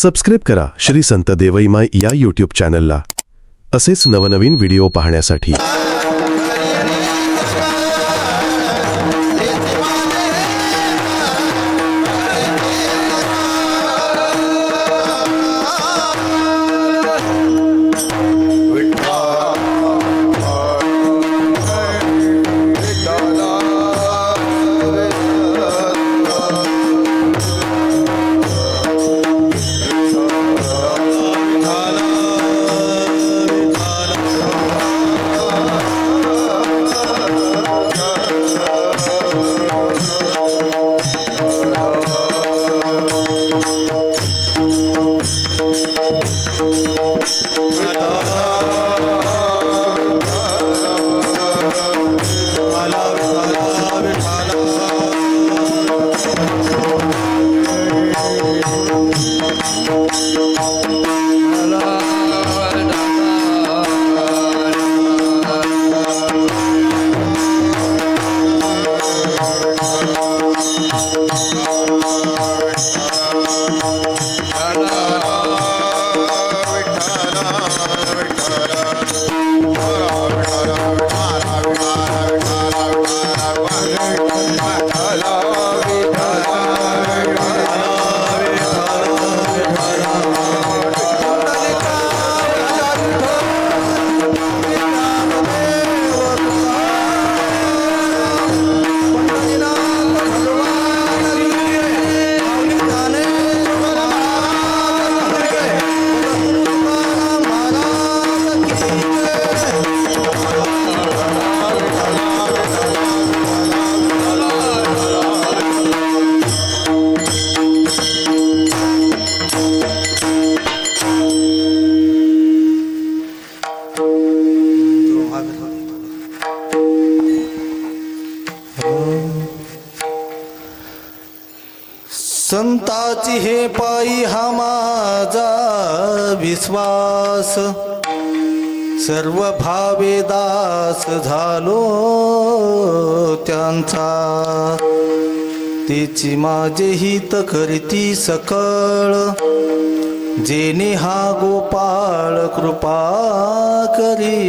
Subscribe करा श्री संत देवईमाई या YouTube चॅनलला असेच नवनवीन व्हिडिओ पाहण्यासाठी। संताची हे पायी हा माझा विश्वास, सर्व भावे दास झालो त्यांचा। तेची माझे हित करीती सकळ, जेने हा गोपाळ कृपा करी।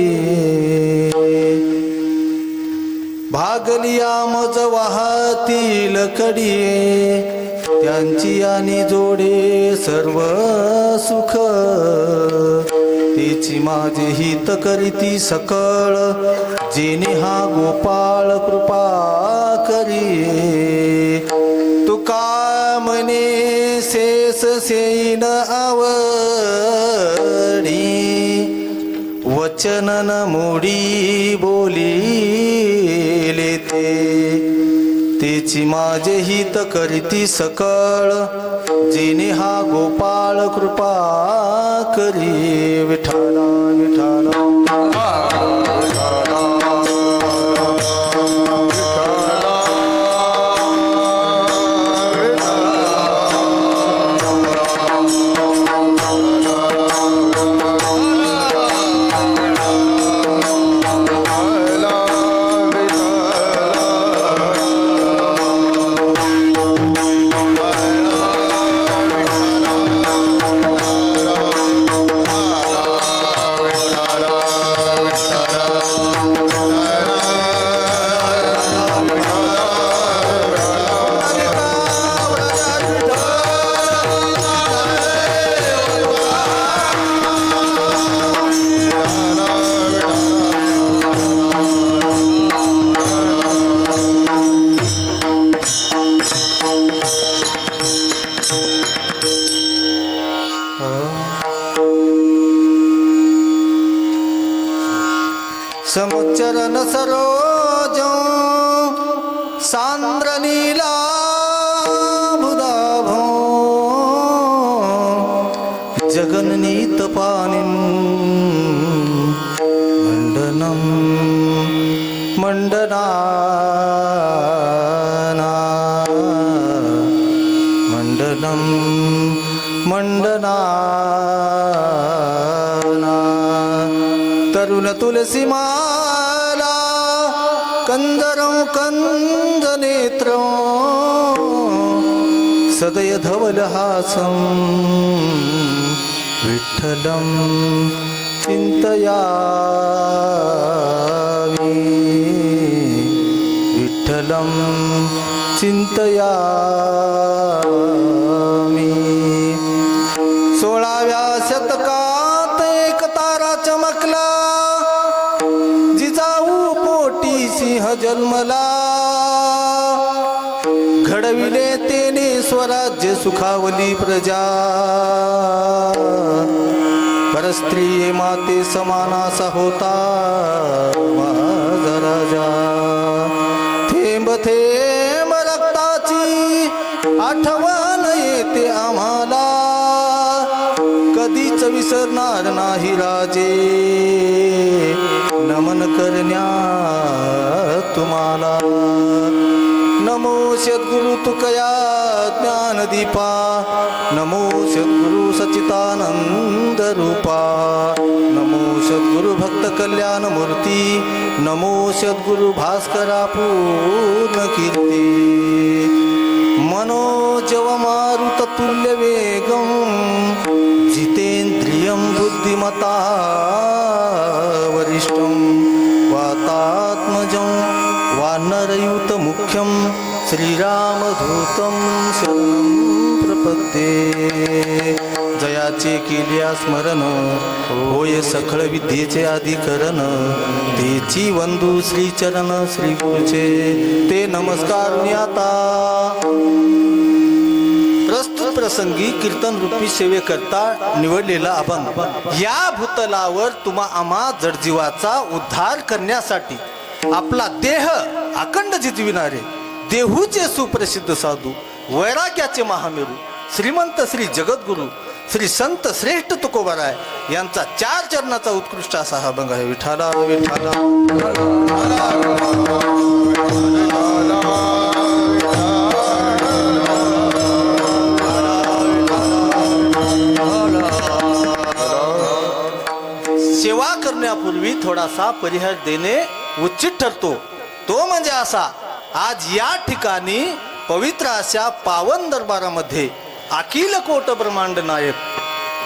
भागलिया मज वाहतील कडीये, त्यांची आणि जोडे सर्व सुख। तेची माझे हित करीती सकळ, जेने हा गोपाळ कृपा करी। तुका म्हणे शेष सेन आवडी, वचनन मोडी बोलिले ते। तेची माझे हित करीती सकळ, जेने हा गोपाळ कृपा करी। विठ्ठला विठ्ठला समुच्चरण सरोज सांद्र नीला बुधाभो, जगन्नीत पानिं मंडनं मंडनाना मंडनं मंडनाना। तरुण तुलसी माला कंदरं कंदनेत्रं, सदय धवलहासं विठ्ठलं चिंतयामि विठ्ठलं चिंतयामि 16व्या शतकात एक तारा चमकला जिजाऊ पोटी सिंह जन्मला घडविले तेने स्वराज्य सुखावली प्रजा परस्त्री माते समानासा होता माझा राजा थेंब थेंब रक्ताची आठवण येते आम्हाला कधीच विसरणार नाही राजे नमन करण्या तुम्हाला नमो सद्गुरु तुकया ज्ञानदीपा नमो सद्गुरु सच्चिदानंद रूपा नमो सद्गुरु भक्त कल्याण मूर्ती नमो सद्गुरु भास्करा पूर्ण कीर्ती मनोजव मारुत तुल्य वेगं जितेंद्रियं बुद्धिमता वरिष्ठं वातात्मजं वानरयुत मुख्यं श्रीरामधूतं शरणं प्रपद्ये जयाचे केल्या स्मरण होय सखळ विद्येचे अधिकरण तेची वंदू श्रीचरण श्री गुरुचे ते नमस्कार आता प्रस्तुत प्रसंगी कीर्तन रूपी सेवेकरता निवडलेला अभंग या भूतलावर तुम्हा आम्हा जडजीवाचा उद्धार करण्यासाठी आपला देह अखंड जितविणारे देहूचे सुप्रसिद्ध साधू वैराग्याचे महामेरू श्रीमंत श्री जगद्गुरु श्री संत श्रेष्ठ तुकोबाराय यांचा 4 चरणाचा उत्कृष्ट असा हा अभंग आहे विठाला विठाला सेवा करण्यापूर्वी थोडासा परिहार देणे उचित ठरतो तो म्हणजे असा आज या ठिकाणी पवित्र अशा पावन दरबारामध्ये अखिल कोट ब्रह्मांड नायक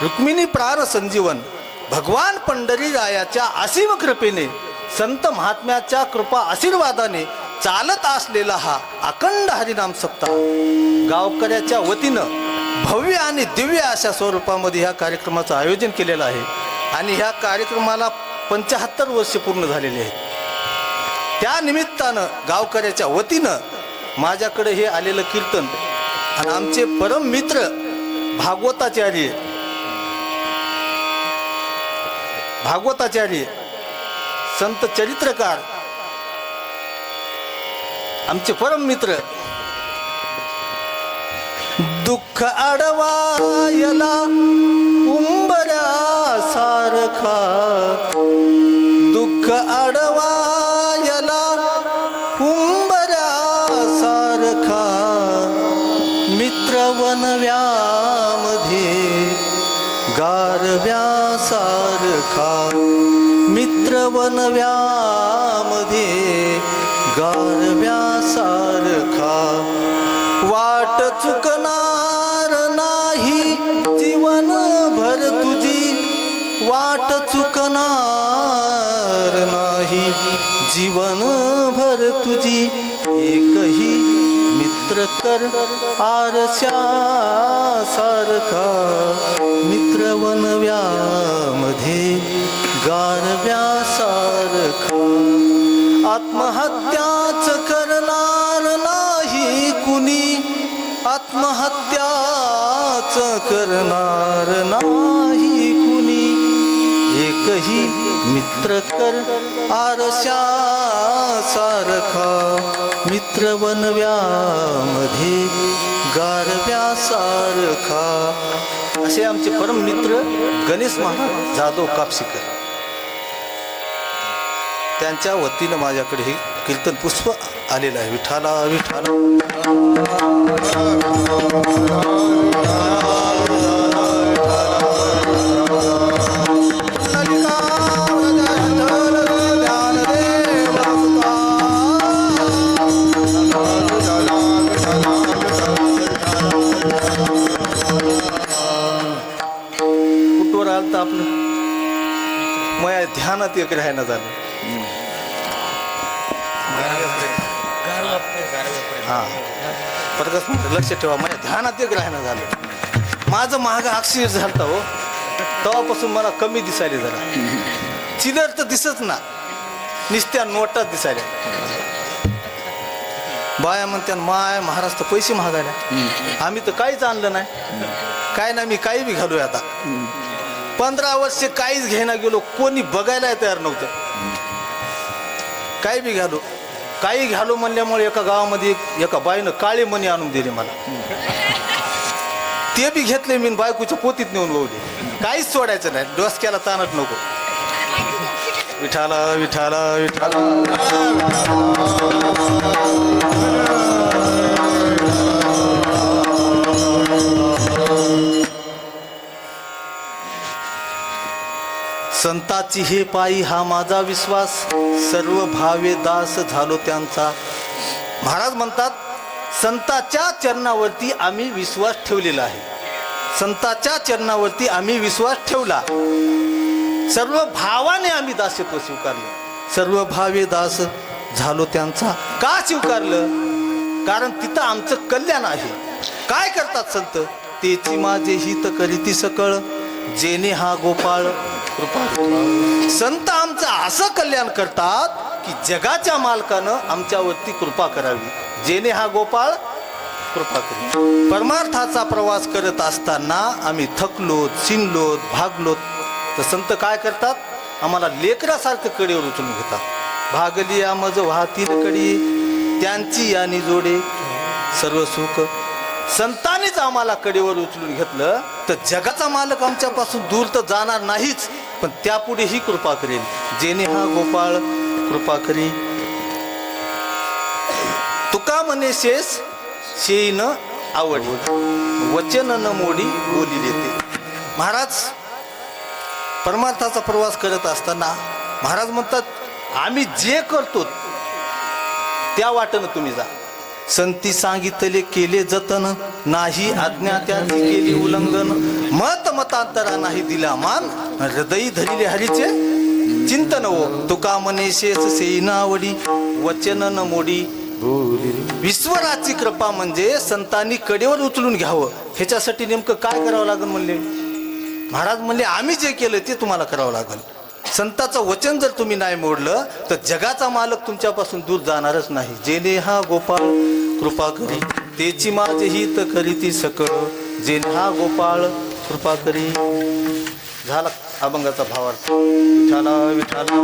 रुक्मिणी प्राण संजीवन भगवान पंढरी रायाच्या असीम कृपेने संत महात्म्याच्या कृपा आशीर्वादाने चालत असलेला हा अखंड हरिनाम सप्ताह गावकऱ्याच्या वतीनं भव्य आणि दिव्य अशा स्वरूपामध्ये ह्या कार्यक्रमाचं आयोजन केलेलं आहे आणि ह्या कार्यक्रमाला 75 वर्ष पूर्ण झालेली आहेत त्या निमित्तानं गावकऱ्याच्या वतीनं माझ्याकडे हे आलेलं कीर्तन आणि आमचे परम मित्र भागवताचार्य संत चरित्रकार आमचे परम मित्र दुःख अडवायला उंबऱ्या सारखा दुःख अडवायला उंबऱ्या सारखा मित्र वनव्यामध्ये गारव्या सारखा मित्र वनव्यामध्ये गारव्या सारखा वाट चुकणार नाही जीवन भर तुझी वाट चुकणार नाही जीवन भर तुझी एकही मित्र कर आरशा सारखा मित्र वनव्यामध्ये गारव्या सारखा आत्महत्याच करणार नाही कुणी आत्महत्याच करणार नाही कुणी एकही मित्र कर आरशा सारखा मित्र वनव्यामध्ये गारव्या सारखा असे आमचे परम मित्र गणेश महाराज जाधव कापसीकर त्यांच्या वतीनं माझ्याकडे हे कीर्तन पुष्प आलेलं आहे विठाला विठाला वर आलं तर आपलं माझ्या ध्यानात एक राहायला झालं. हा परतच म्हणतो लक्ष ठेवा, माझ्या ध्यानात एक राहायला झालं. माझं महाग अक्षर झालं हो, तेव्हापासून मला कमी दिसायला जरा. चिलर तर दिसत ना, निस्त्या नोटात दिसायला. बाया म्हणत्या माय महाराष्ट्र पैसे महागायला, आम्ही तर काहीच आणलं नाही. काय नाही, मी काही बी घालूया आता. 15 वर्ष काहीच घ्यायला गेलो, कोणी बघायला तयार नव्हतं. काही बी घालू, काही घालू म्हणल्यामुळे एका गावामध्ये एका बाईनं काळे मणी आणून दिले मला. ते बी घेतले मी, बायकोच्या पोतीत नेऊन वळले. काहीच सोडायचं नाही, डोसक्याला ताणत नको. विठाला विठाला विठाला. संताची हे पायी हा माझा विश्वास, सर्व भावे दास झालो त्यांचा. महाराज म्हणतात संताच्या चरणावरती आम्ही विश्वास ठेवलेला आहे. संताच्या चरणावरती आम्ही विश्वास ठेवला, सर्व भावाने आम्ही दासत्व स्वीकारलं. सर्व भावे दास झालो त्यांचा. का स्वीकारलं? कारण तिथं आमचं कल्याण आहे. काय करतात संत? तेची माझे हित करीती सकळ, जेने हा गोपाळ कृपा. संत आमचं असं कल्याण करतात की जगाच्या मालकानं आमच्यावरती कृपा करावी. जेने हा गोपाळ कृपा करी. परमार्थाचा प्रवास करत असताना आम्ही थकलोत, चिनलोत, भागलोत, तर संत काय करतात? आम्हाला लेकरासारखं कडेवर उचलून घेतात. भागली मज वाहतील कडी, त्यांची यानी जोडे सर्व सुख. संतांनीच आम्हाला कडेवर उचलून घेतलं तर जगाचा मालक आमच्यापासून दूर तर जाणार नाहीच, पण त्यापुढेही कृपा करेल. जेने हा गोपाळ कृपा करी. तुका म्हणे शेष शेई न आवडी, वचन न मोडी बोली देते. महाराज परमार्थाचा प्रवास करत असताना महाराज म्हणतात आम्ही जे करतो त्या वाटेनं तुम्ही जा. संती सांगितले केले जतन, नाही आज्ञा त्याची केली उल्लंघन. मत मतांतरा नाही दिला मान, हृदयी धरिले हरीचे चिंतन हो. तुका म्हणे शेष सेनावडी, वचन न मोडी. ईश्वराची कृपा म्हणजे संतांनी कडेवर उचलून घ्यावं. ह्याच्यासाठी नेमकं काय करावं लागेल म्हणले महाराज? म्हणले आम्ही जे केलं ते तुम्हाला करावं लागेल. संताचं वचन जर तुम्ही नाही मोडलं तर जगाचा मालक तुमच्यापासून दूर जाणारच नाही. जेने हा गोपाळ कृपा करी, तेची माझे हित करीती सकळ, जेने हा गोपाळ कृपा करी. झाला अभंगाचा भावार्थ. विठाला विठाला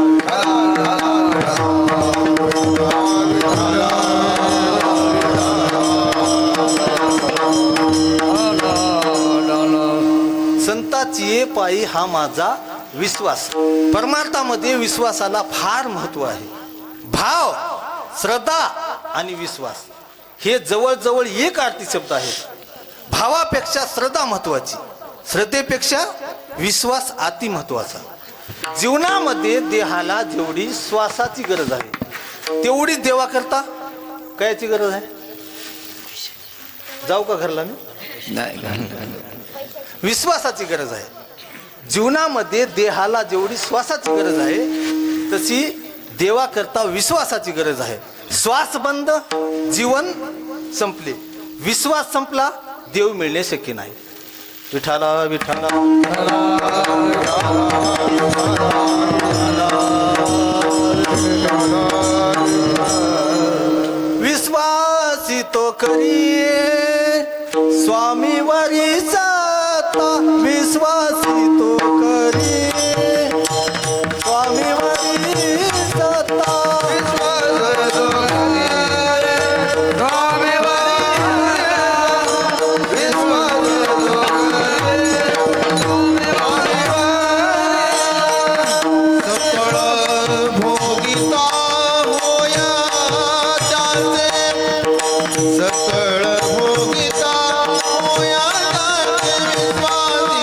संताची पायी हा माझा विश्वास. परमार्थामध्ये विश्वासाला फार महत्व आहे. भाव, श्रद्धा आणि विश्वास हे जवळजवळ एक अर्थी शब्द आहेत. भावापेक्षा श्रद्धा महत्वाची, श्रद्धेपेक्षा विश्वास अति महत्वाचा. जीवनामध्ये देहाला जेवढी श्वासाची गरज आहे तेवढीच देवा करता कायची गरज आहे? जाऊ का घरला मी? विश्वासाची गरज आहे. जीवनामध्ये देहाला जेवढी श्वासाची गरज आहे तशी देवा करता विश्वासाची गरज आहे. श्वास बंद, जीवन संपले. विश्वास संपला, देव मिळणे शक्य नाही. विठाला विठाला विश्वासी तो करी स्वामी वरी साता. विश्वासी तो करी स्वामी वरी साता. सकळ भोगिता होया विश्वास.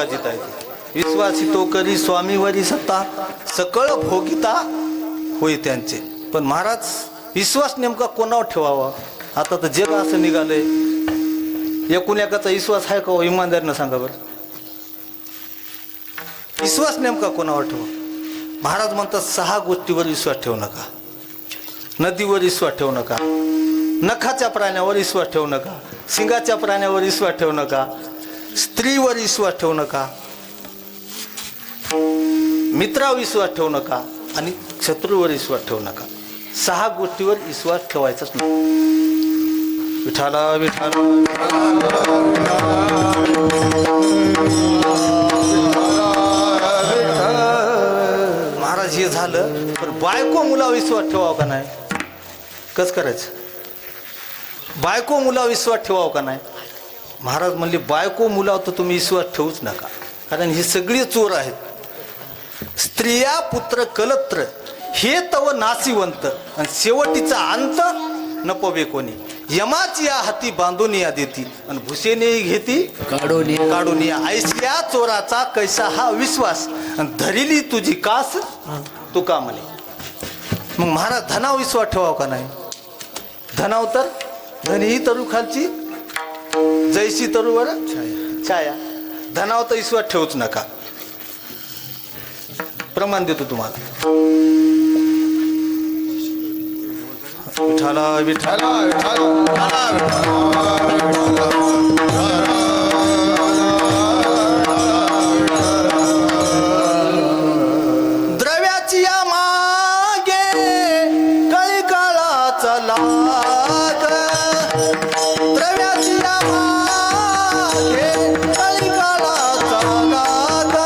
गाजिता येते. विश्वासी तो करी स्वामीवरी सत्ता सकळ भोगिता होय त्यांचे. पण महाराज विश्वास नेमका कोणावर ठेवावा? आता तर जग असं निघालंय, एकूण एकाचा विश्वास आहे का? इमानदारीनं सांगा बरं, विश्वास नेमका कोणावर ठेवा? महाराज म्हणतात 6 गोष्टीवर विश्वास ठेवू नका. नदीवर विश्वास ठेवू नका, नखाच्या प्राण्यावर विश्वास ठेवू नका, सिंगाच्या प्राण्यावर विश्वास ठेवू नका, स्त्रीवर विश्वास ठेवू नका, मित्रावर विश्वास ठेवू नका आणि शत्रूवर विश्वास ठेवू नका. 6 गोष्टीवर विश्वास ठेवायचाच नाही. विठाला विठाला महाराज हे झालं. पण बायको मुलावर विश्वास ठेवावा का नाही? कसं करायचं? बायको मुलावर विश्वास ठेवावा का नाही? महाराज म्हणले बायको मुलावर तर तुम्ही विश्वास ठेवूच नका, कारण ही सगळी चोर आहेत. स्त्रिया पुत्र कलत्र हे तव नाशिवंत, आणि शेवटीचा अंत न पवे कोणी. यमाची या हाती बांधून या देती आणि भुसेने घेती काढून या. ऐशिया चोराचा कैसा हा विश्वास, आणि धरिली तुझी कास तू का म्हणे. मग महाराज धनावर विश्वास ठेवावा का नाही? धनाव तर धनी ही तरू खालची जैसी तरूवर छाया. धनावर तर विश्वास ठेवूच नका. प्रमाण देतो तुम्हाला. विठाला विठाला द्रव्याची या मागे कळी काळाचा लाग. द्रव्याची या मागे कळी काळाचा लाग.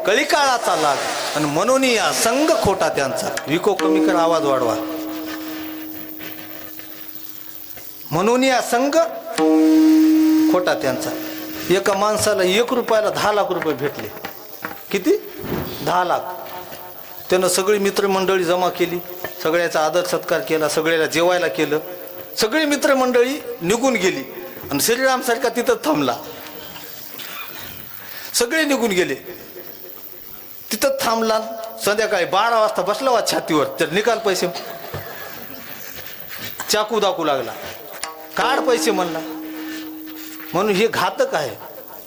कळीकाळाचा लाग आणि म्हणून या संग खोटा त्यांचा. विको कमी कर, आवाज वाढवा. म्हणून या संग खोटा त्यांचा. एका माणसाला 1 रुपयाला 10 लाख रुपये भेटले. किती? 10 लाख. त्यानं सगळी मित्रमंडळी जमा केली, सगळ्याचा आदर सत्कार केला, सगळ्याला जेवायला केलं. सगळी मित्रमंडळी निघून गेली आणि श्रीराम सारखा तिथं थांबला. सगळे निघून गेले, तिथं थांबला. संध्याकाळी 12 वाजता बसला वा छातीवर. तर निकाल पैसे, चाकू दाखवू लागला. काढ पैसे म्हणला. म्हणून हे घातक आहे.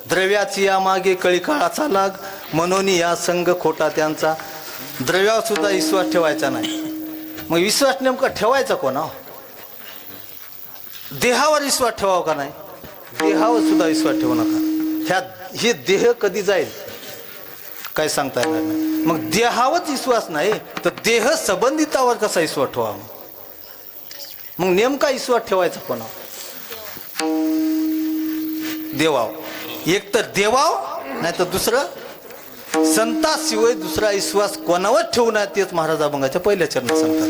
द्रव्याची या मागे कळी काळाचा लाग, म्हणून या संघ खोटा त्यांचा. द्रव्यावर सुद्धा विश्वास ठेवायचा नाही. मग विश्वास नेमका ठेवायचा कोणा? देहावर विश्वास ठेवावा का नाही? देहावर सुद्धा विश्वास ठेवू नका. हे देह कधी जाईल काय सांगता येणार नाही. मग देहावरच विश्वास नाही तर देह संबंधितावर कसा विश्वास ठेवावा? मग नेमका विश्वास ठेवायचा कोणा? देवाव. एक तर देवाव, नाही तर दुसरं संताशिवाय दुसरा विश्वास कोणावर ठेवू नये. तेच महाराज अभंगाच्या पहिल्या चरणात सांगतात.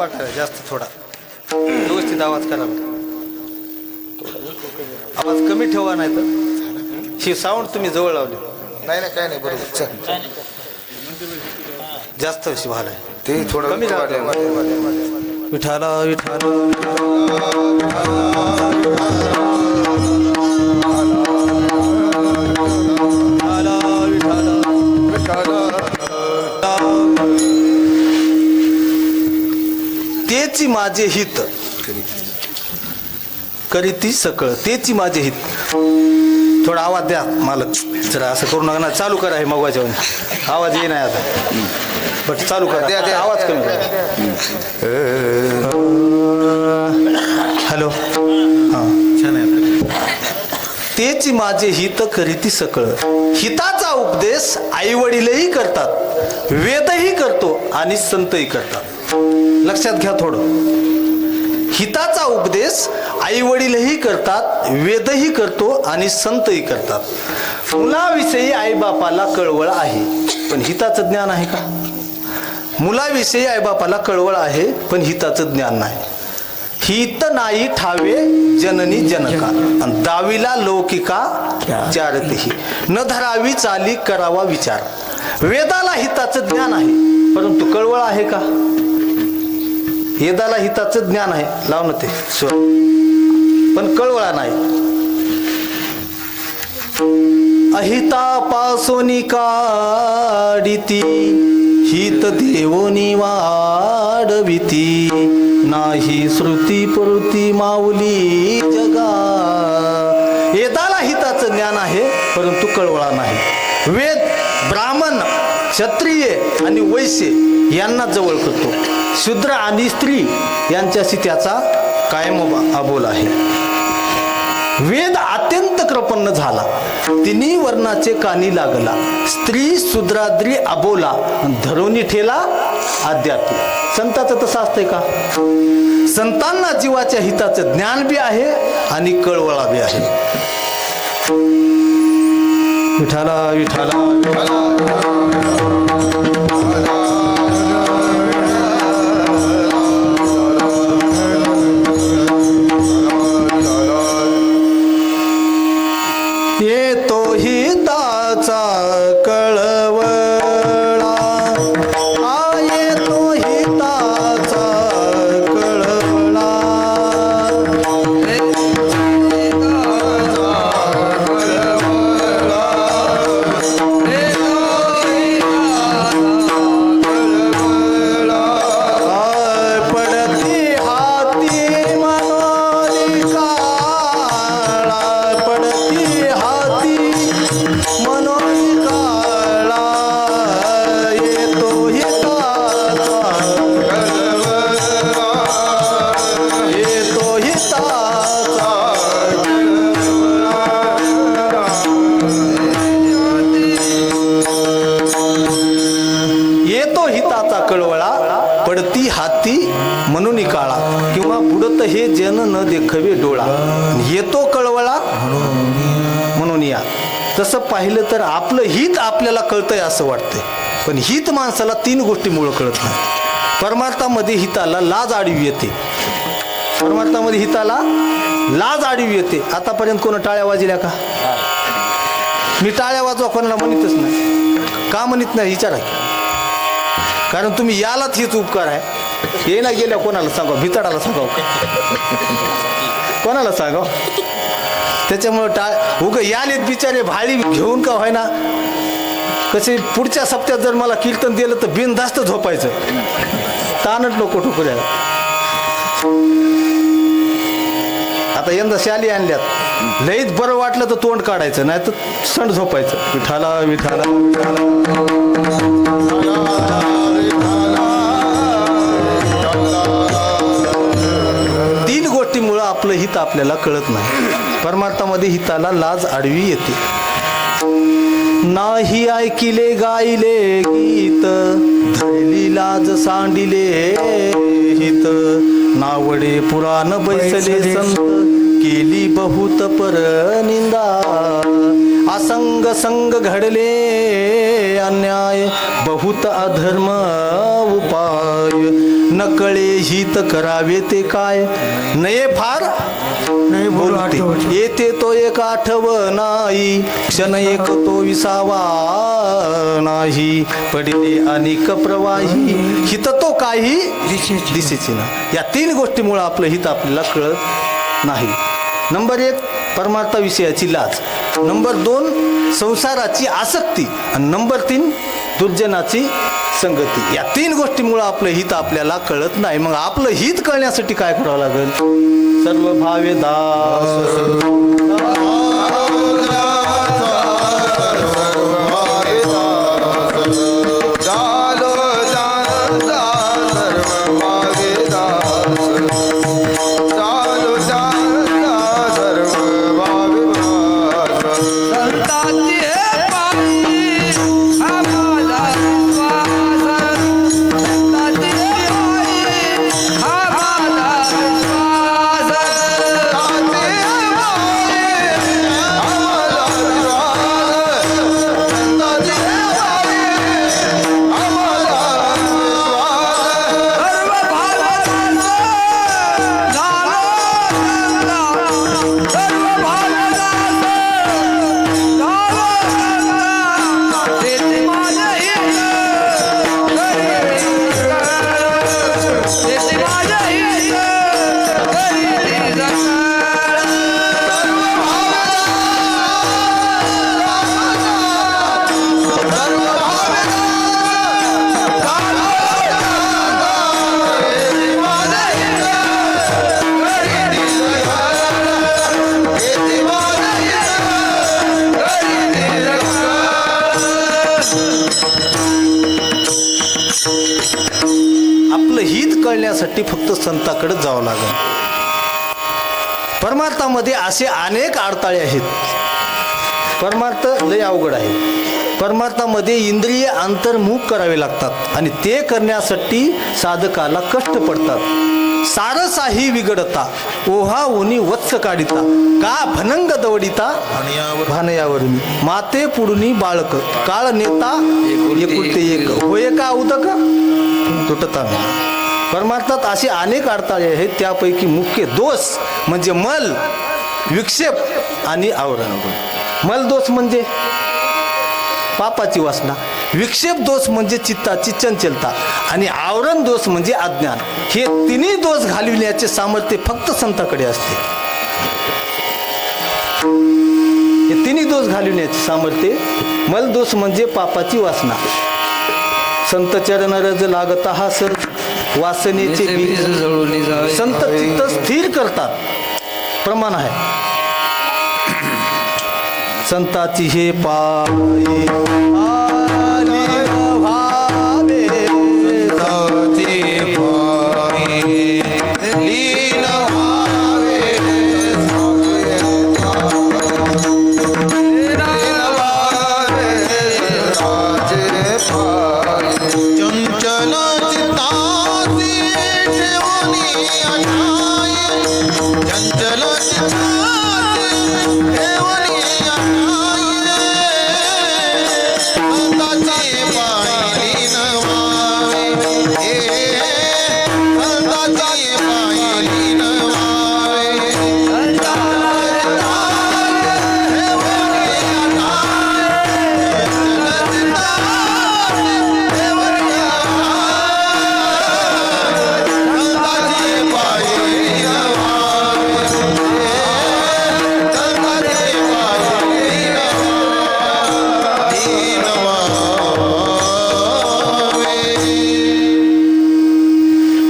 करा जास्त थोडा व्यवस्थित आवाज करा आवाज कमी ठेवा नाही तर ही साऊंड तुम्ही जवळ लावली नाही नाही काय नाही बरोबर चल. जास्त अशी भाल आहे ते थोडं कमी विठाला विठाला तेची माझे हित करीती सकळ तेची माझे हित. थोडा आवाज द्या मालक जरा असं करू नका ना चालू करा हे मगवाच्या आवाज ये नाही आता बट चालू करा द्या. आवाज कमी हॅलो हां छान आहे. तेची माझे हित करीती सकळ हिताचा उपदेश आई वडीलही करतात वेदही करतो आणि संतही करतात. लक्षात घ्या थोडं हिताचा उपदेश आई वडीलही करतात वेदही करतो आणि संतही करतात. मुलाविषयी आईबापाला कळवळ आहे पण हिताचं ज्ञान आहे का. मुलाविषयी आईबापाला कळवळ आहे पण हिताचं ज्ञान नाही. हित नाही ठावे जननी जनका आणि दावीला लौकिका चारतेही न धरावी चाली करावा विचार. वेदाला हिताचं ज्ञान आहे परंतु कळवळ आहे का. वेदाला हिताचं ज्ञान आहे लाव ना ते स्वर पण कळवळा नाही. अहितापासून काढिती हित देवोनी वाढविती नाही श्रुती पुरती माऊली जगा. वेदाला हिताचं ज्ञान आहे परंतु कळवळा नाही. वेद ब्राह्मण क्षत्रिय आणि वैश्य यांना जवळ करतो. शूद्र आणि स्त्री यांच्याशी त्याचा कायम अबोल आहे. वेद अत्यंत कृपन्न झाला तिन्ही वर्णाचे कानी लागला. स्त्री शूद्राद्री अबोला धरोनी ठेला अध्यात्म. संताचं तसं असतंय का. संतांना जीवाच्या हिताचं ज्ञान बी आहे आणि कळवळा बी आहे. विठाला विठाला येतो हिताचा कळवळा येतो हिताचा कळवळा. पडती हाती मनोरी काळा पडती हाती मनोरी काळा. येतो हिताचा येतो हिताचा येतो हिताचा कळवळा पडती हाती म्हणून काळा किंवा बुडत हे जन न देखवे डोळा. येतो कळवळा म्हणून या. तसं पाहिलं तर आपलं हित आपल्याला कळतंय असं वाटतंय पण हित माणसाला 3 गोष्टीमुळं कळत नाही. परमार्थामध्ये हिताला लाज आडवी येते. परमार्थामध्ये हिताला लाज आडवी येते. आतापर्यंत कोण टाळ्या वाजल्या का. मी टाळ्या वाजवा कोणाला म्हणतच नाही. का म्हणत नाही विचारा. कारण तुम्ही यालाच हेच उपकार आहे. ये ना गेल्या कोणाला सांगा भिताडाला सांगाव कोणाला सांगाव. त्याच्यामुळं उग यालेत बिचारे भाळी घेऊन का व्हाय ना कसे पुढच्या सप्त्यात जर मला कीर्तन दिलं तर बिनधास्त झोपायचं. ताणच नको ठोकऱ्याला. आता यंदा शाली आणल्यात लईच बरं वाटलं तर तोंड काढायचं नाही तर सण झोपायचं. विठाला विठाला गोष्टीमुळं आपलं हित आपल्याला कळत नाही. परमार्थामध्ये हिताला लाज आडवी येते. नाही ऐकिले गायले गीत धरली लाज सांडिले हित. नावडे पुराण बैसले संत केली बहुत पर निंदा. असंग संग घडले अन्याय बहुत अधर्म उपाय. नकळे हित करावे ते काय नये फार नाही बोलते येते तो एक आठवणाई क्षण एक तो विसावा नाही पडिले अनेक प्रवाही हित तो काही दिसेची ना. या 3 गोष्टीमुळे आपलं हित आपल्याला कळत नाही. नंबर 1 परमार्थाविषयाची लाज, नंबर 2 संसाराची आसक्ती आणि नंबर 3 दुर्जनाची संगती. या 3 गोष्टीमुळे आपलं हित आपल्याला कळत नाही. मग आपलं हित कळण्यासाठी काय करावं लागेल? सर्व भावे दास आपलं हित कळण्यासाठी फक्त संताकडे जावं लागेल. परमार्थामध्ये असे अनेक अडथळे आहेत. परमार्थ लय अवघड आहे. परमार्थामध्ये इंद्रिय अंतर्मुख करावे लागतात आणि ते करण्यासाठी साधकाला कष्ट पडतात. सारसाही विगडता ओहा ओनी वत्स काढिता का भनंग दवडिता भानयावरून माते पुढुनी बाळक काळ नेता एकुलते एक होय का उदक तुटता नाही. परमार्थात असे अनेक अडथळे आहेत. त्यापैकी मुख्य दोष म्हणजे मल, विक्षेप आणि आवरण. मल दोष म्हणजे पापाची वासना, विक्षेप दोष म्हणजे चित्ताची चंचलता आणि आवरण दोष म्हणजे अज्ञान. हे 3 दोष घालविण्याचे सामर्थ्य फक्त संताकडे असते. हे 3 दोष घालविण्याचे सामर्थ्य. मल दोष म्हणजे पापाची वासना. संत चरण रज लागता हा सर वासनेचे बीज संत चित्त स्थिर करतात. प्रमाण आहे संताची हे पाय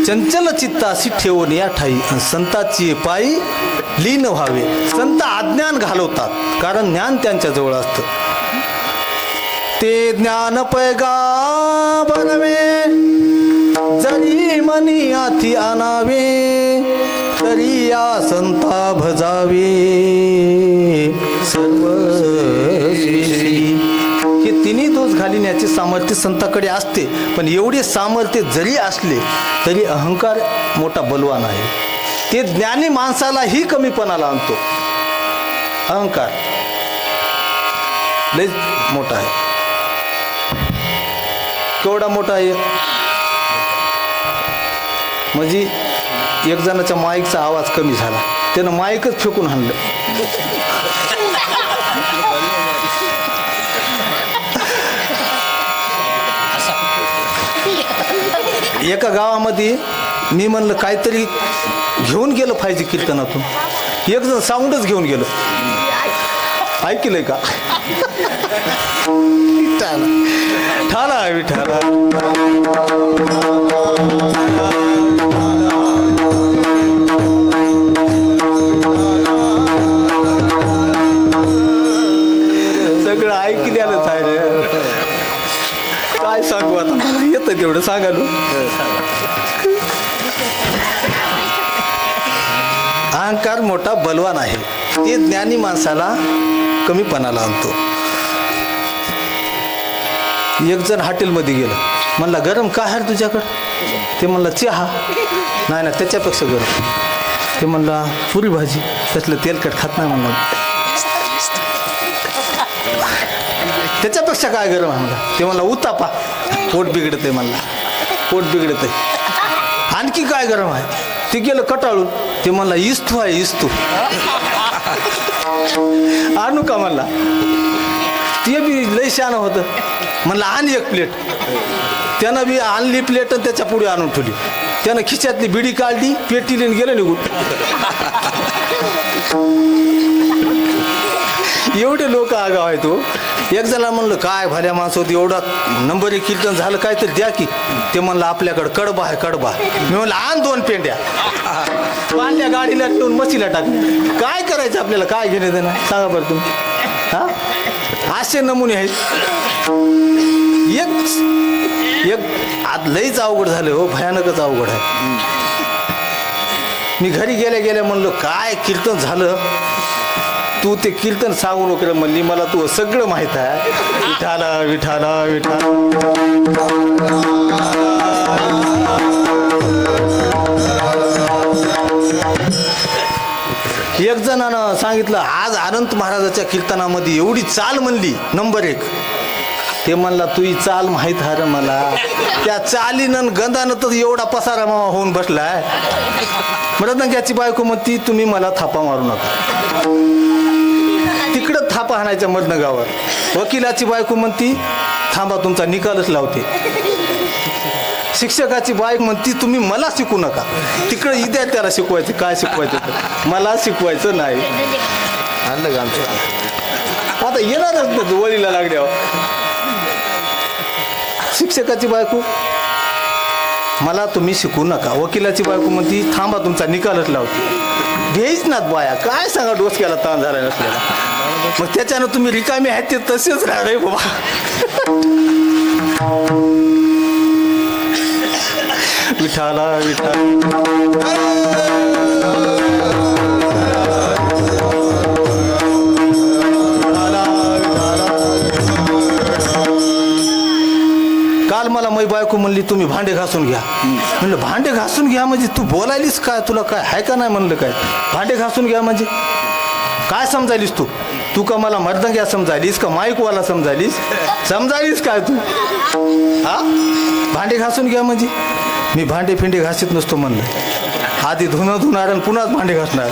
चंचल चित्ताशी ठेवून या ठाई संताची पायी लीन व्हावे. संत अज्ञान घालवतात कारण ज्ञान त्यांच्या जवळ असतं. ते ज्ञान पैगा बनवे जरी मनी आथी आणावे तरी या संता भजावे सर्व हे 3 दोष घालिण्याचे सामर्थ्य संताकडे असते. पण एवढे सामर्थ्य जरी असले तरी अहंकार मोठा बलवान आहे. ते ज्ञानी माणसालाही कमीपणाला आणतो. अहंकार लय मोठा आहे. केवढा मोठा आहे? म्हणजे एक जणाच्या माईकचा आवाज कमी झाला, त्यानं माईकच फेकून हाणलं. एका गावामध्ये मी म्हणलं काहीतरी घेऊन गेलं पाहिजे कीर्तनातून. एक जण साऊंडच घेऊन गेलं. ऐकलंय का? ठाला विठाला सगळं ऐकल्यानंच आहे रे. काय सांगू आता, मला येतं तेवढं सांगालो. अहंकार मोठा बलवान आहे, ते ज्ञानी माणसाला कमीपणाला आणतो. एक जण हॉटेलमध्ये गेलं, म्हणला गरम काय आहे तुझ्याकडं? ते म्हणला चहा. नाही ना, त्याच्यापेक्षा गरम. ते म्हणला पुरी भाजी, त्यातलं तेलकट खात नाही म्हणलं. त्याच्यापेक्षा काय गरम आहे म्हणला. ते म्हणला उतापा, पोट बिघडत आहे म्हणला, पोट बिघडत आहे. आणखी काय गरम आहे? ते गेलं कटाळून. ते म्हणला इस्तू आहे इस्तू. आणू का म्हणला. ते बी लय शान होतं. म्हणलं आण एक प्लेट. त्यानं बी आणली प्लेट आणि त्याच्या पुढे आणून ठेवली. त्यानं खिशातली बिडी काढली, पेटी लिहून गेलं निघून. एवढे लोक आगाव आहे तो. एक जणाला म्हणलं काय भल्या माणसं होती, एवढा नंबर 1 कीर्तन झालं काय तर द्या की. ते म्हणलं आपल्याकडं कडबा आहे कडबा. मी म्हणलं आण 2 पेंड्या. पांड्या गाडीला ठेवून मशीला टाकल्या. काय करायचं आपल्याला, काय घेणे देणं सांगा बरं तुम्ही. हा, असे नमुने आहेत. एक आज लईच अवघड झालं हो, भयानकच अवघड आहे. मी घरी गेल्या गेल्या म्हणलं काय कीर्तन झालं. तू ते कीर्तन सांगू नको म्हणली, मला तू सगळं माहीत आहे. विठाला विठाला विठाला. एक जणानं सांगितलं आज अनंत महाराजाच्या कीर्तनामध्ये एवढी चाल म्हणली नंबर 1. ते म्हणला तुही चाल माहीत आहे रे मला. त्या चालीनं गंधानं तर एवढा पसारा मावा होऊन बसलाय. मृदंग्याची बायको म्हणती तुम्ही मला थापा मारू नका. तिकडं थापा हाणायच्या मधनं गावात. वकिलाची बायको म्हणती थांबा तुमचा निकालच लावते. शिक्षकाची बायक म्हणती तुम्ही मला शिकू नका. तिकडं विद्यार्थ्याला शिकवायचं, काय शिकवायचं मला शिकवायचं नाही. आणलं का आमच्या आता येणारच वळीला लागल्यावर. शिक्षकाची बायको मला तुम्ही शिकू नका. वकिलाची बायको म्हणती थांबा तुमचा निकालच लावते. घ्यायच नात बाया, काय सांगा डोसक्याला ताण झाला नसलेला. मग त्याच्यानं तुम्ही रिकामी आहेत ते तसेच राहा रे बाबा. विठाला विठाला. काल मला मै बायको म्हणली तुम्ही भांडे घासून घ्या. म्हणलं भांडे घासून घ्या म्हणजे तू बोलायलीस काय, तुला काय आहे का नाही म्हणलं. काय भांडे घासून घ्या म्हणजे काय समजायलीस तू. तू का मला मर्दंग्या समजायलीस का माईकवाला समजायलीस काय तू. हा भांडे घासून घ्या म्हणजे मी भांडे फिंडे घासीत नसतो म्हणलं. आधी धुणं धुणार आणि पुन्हाच भांडे घासणार.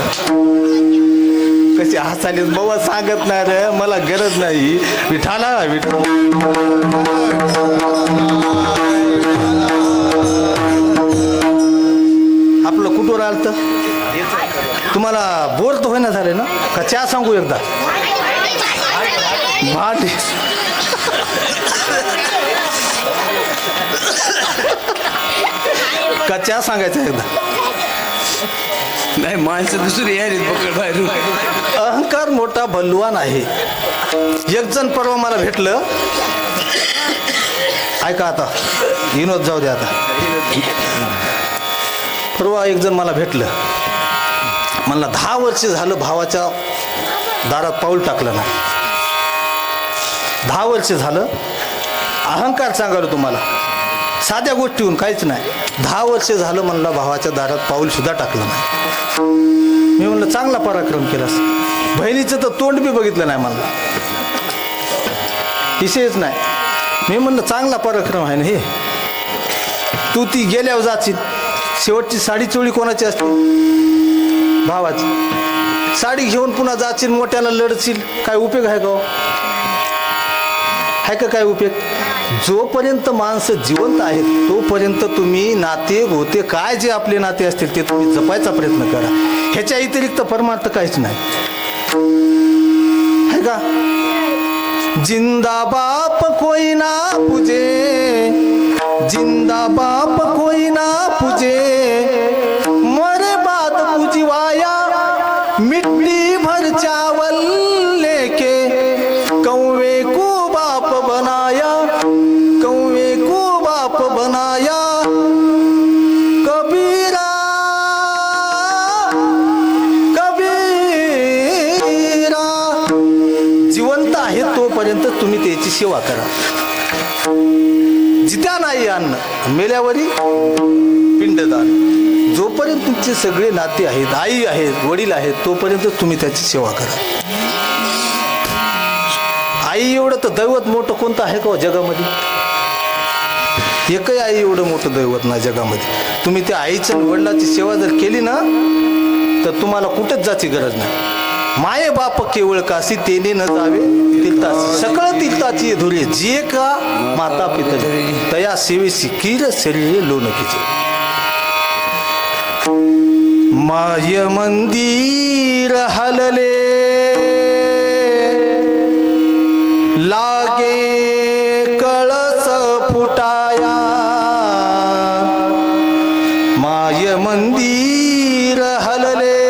कशी हसालीस बाबा सांगत नाही रे, मला गरज नाही. विठाला आपलं कुठवर आलं तर तुम्हाला बोर तर होईना झाले ना का. चहा सांगू एकदा. भांडे का चहा सांगायचं एकदा. नाही माणसं दुसरी यायला पकड बाहेरून. अहंकार मोठा बलवान आहे. एक जण परवा मला भेटलं. ऐका आता विनोद जाऊ दे आता. परवा एक जण मला भेटलं. मला 10 वर्ष झालं भावाच्या दारात पाऊल टाकलं नाही. 10 वर्ष झालं. अहंकार सांगालो तुम्हाला, साध्या गोष्टीहून काहीच नाही. 10 वर्ष झालं म्हणला भावाच्या दारात पाऊल सुद्धा टाकलं नाही. मी म्हणलं चांगला पराक्रम केलास. बहिणीचं तर तोंड बी बघितलं नाही म्हणला. विषयच नाही. मी म्हणलं चांगला पराक्रम आहे ना हे. तू ती गेल्यावर जाशील शेवटची साडी चोळी कोणाची असते? भावाची. साडी घेऊन पुन्हा जाशील मोठ्याला लढशील, काय उपयोग आहे का हो? आहे का काय उपयोग? जोपर्यंत माणसं जिवंत आहेत तोपर्यंत तुम्ही नाते गोते काय जे आपले नाते असतील ते तुम्ही जपायचा प्रयत्न करा. ह्याच्या व्यतिरिक्त परमार्थ काहीच नाही, है का? जिंदा बाप कोई ना पूजे, जिंदा बाप कोई ना पूजे, मरे बाद पूजवाया मिट्टी भर चावल लेके, कौवे को बाप बनाया, कौवे को बाप बनाया कबीरा, कबीरा. जिवंत आहे तोपर्यंत तुम्ही त्याची सेवा करा. जित्या नाही अन्न, मेल्यावरी पिंडदान. जोपर्यंत तुमचे सगळे नाते आहेत, आई आहेत, वडील आहेत, तोपर्यंत तुम्ही त्याची सेवा करा. आई एवढं तर दैवत मोठं कोणतं आहे का जगामध्ये? एकही आई एवढं मोठं दैवत नाही जगामध्ये. तुम्ही त्या आईच्या वडिलाची सेवा जर केली ना तर तुम्हाला कुठंच जायची गरज नाही. माये बाप केवळ काशी तेने न जावे तीर्थासी, सकळ तीर्थाची धुरे जे का माता पितरी, तया सेवेसी कीर शरीरे लोणकीचे. माय मंदिर हलले लागे कळस फुटाया, माय मंदिर हलले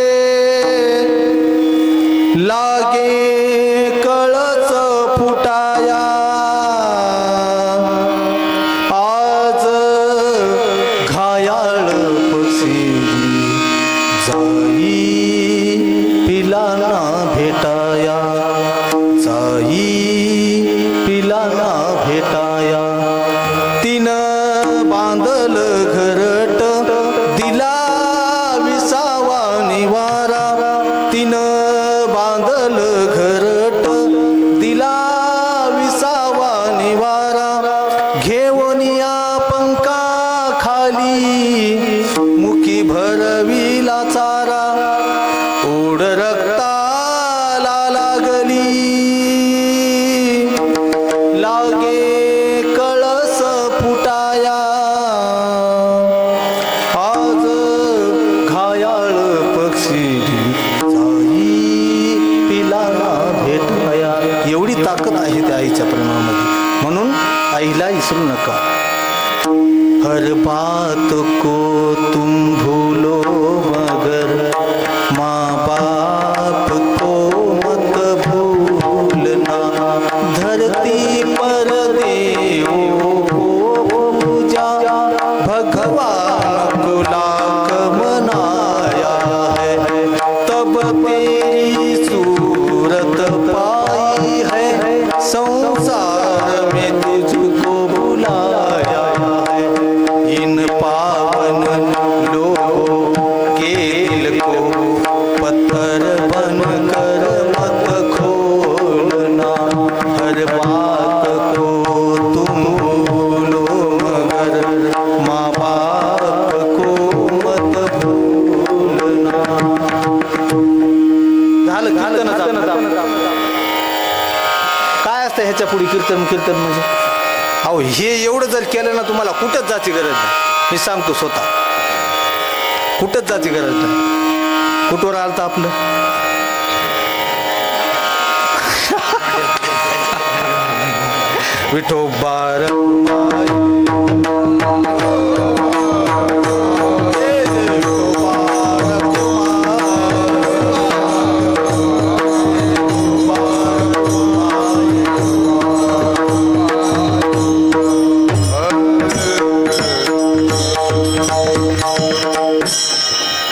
लागे कळस फुटाया, आज घायाळ पक्षी जाई पिलाना भेटाया, जाई पिलाना भेटाया. तिनं बांधल घरट दिला विसावा निवारा, तिनं बांधल घरट दिला विसावा निवारा, घेऊनिया पंखा खाली मुखी भरविला चारा, ओढ रक्ताला लागली लागे कळस फुटाया, आज घायाळ पक्षी जाई पिलाना भेटाया. एवढी ताकद आहे त्या आईच्या प्रेमामध्ये, म्हणून आईला विसरू नका. हर बात को तुम भूलो मगर माँ बाप को मत भूलना, धरती पर देवो को पूजा भगवान को लाख मनाया है, तब तेरी सूरत पाई है, संसार में तुझको बुलाया है. इन पावन लोगों के दिल को पत्थर बनकर मत खोलना, हर बात को तुम भूलो मगर माँ बाप को मत भूलना. झालं कीर्तन. काय असतं ह्याच्या पुढे कीर्तन? कीर्तन म्हणजे अहो हे एवढं जर केलं ना तुम्हाला कुठंच जायची गरज नाही. मी सांगतो स्वतः, कुठंच जायची गरज नाही. कुठवर आलतं आपलं? विठोबार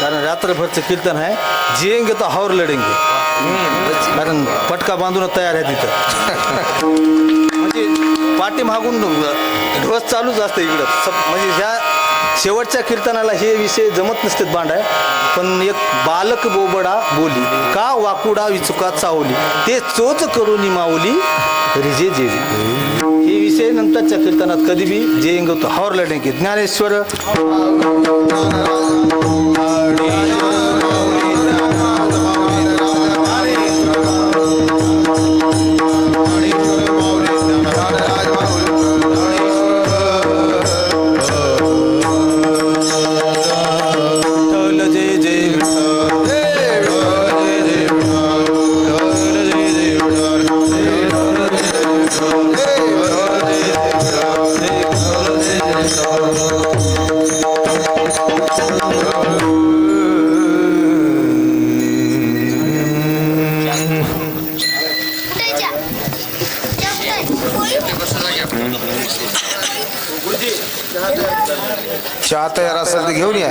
कारण रात्रभरचं कीर्तन आहे. जिएंगे तो और लढेंगे, कारण पटका बांधून तयार आहे तिथं. म्हणजे पाठीमागून ध्वज चालूच असतं इकडं. म्हणजे ह्या शेवटच्या कीर्तनाला हे विषय जमत नसतात बांधाय, पण एक बालक बोबडा बोली का वाकुडा विचुका चावली, ते चोच करून माऊली रिजे जेवी, हे विषय नंतरच्या कीर्तनात कधी बी जे इंगवतो हॉर लढणे की ज्ञानेश्वर चहा तयार असेल तर घेऊन या